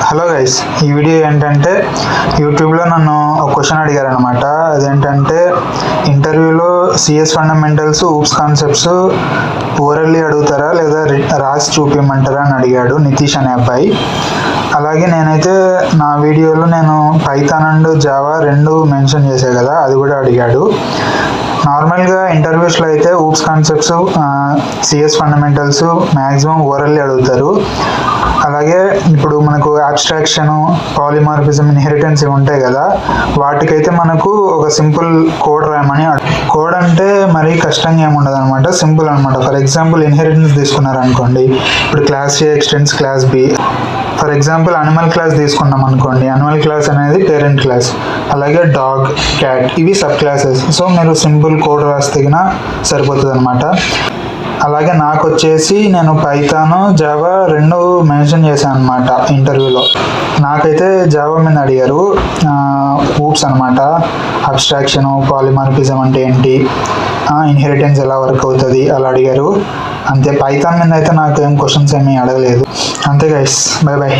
Hello guys, ఈ video ఏంటంటే యూట్యూబ్లో నన్ను ఒక క్వశ్చన్ అడిగారు అనమాట. అదేంటంటే ఇంటర్వ్యూలో CS fundamentals oops concepts orally అడుగుతారా లేదా రాసి చూపించమంటారా అని అడిగాడు నితీష్ అనే అబ్బాయి. అలాగే నేనైతే నా వీడియోలో నేను పైథాన్ అండ్ జావా రెండు మెన్షన్ చేశాను కదా, అది కూడా అడిగాడు. నార్మల్గా ఇంటర్వ్యూస్లో అయితే oops concepts CS fundamentals maximum orally అడుగుతారు. అలాగే ఇప్పుడు మనకు అబ్స్ట్రాక్షన్, పాలిమార్ఫిజం, ఇన్హెరిటెన్స్ ఇవి ఉంటాయి కదా, వాటికైతే మనకు ఒక సింపుల్ కోడ్ రాయమని. కోడ్ అంటే మరీ కష్టంగా ఏమి ఉండదు అనమాట, సింపుల్ అనమాట. ఫర్ ఎగ్జాంపుల్ ఇన్హెరిటెన్స్ తీసుకున్నారనుకోండి, ఇప్పుడు class A extends class B. For example animal class తీసుకున్నాం అనుకోండి, అనిమల్ క్లాస్ అనేది పేరెంట్ క్లాస్, అలాగే డాగ్, క్యాట్ ఇవి సబ్ క్లాసెస్. సో మీరు సింపుల్ కోడ్ రాస్తే సరిపోతుంది అనమాట. అలాగే నాకు వచ్చేసి నేను పైథాన్, జావా రెండు మెన్షన్ చేశాను అనమాట ఇంటర్వ్యూలో. నాకైతే జావా మీద అడిగారు, ఊప్స్ అనమాట, అబ్స్ట్రాక్షన్, పాలిమార్ఫిజం అంటే ఏంటి, ఇన్హెరిటెన్స్ ఎలా వర్క్ అవుతుంది అలా అడిగారు. అంతే, పైథాన్ మీద అయితే నాకు ఏం క్వశ్చన్స్ ఏమీ అడగలేదు. అంతే గైస్, బై బాయ్.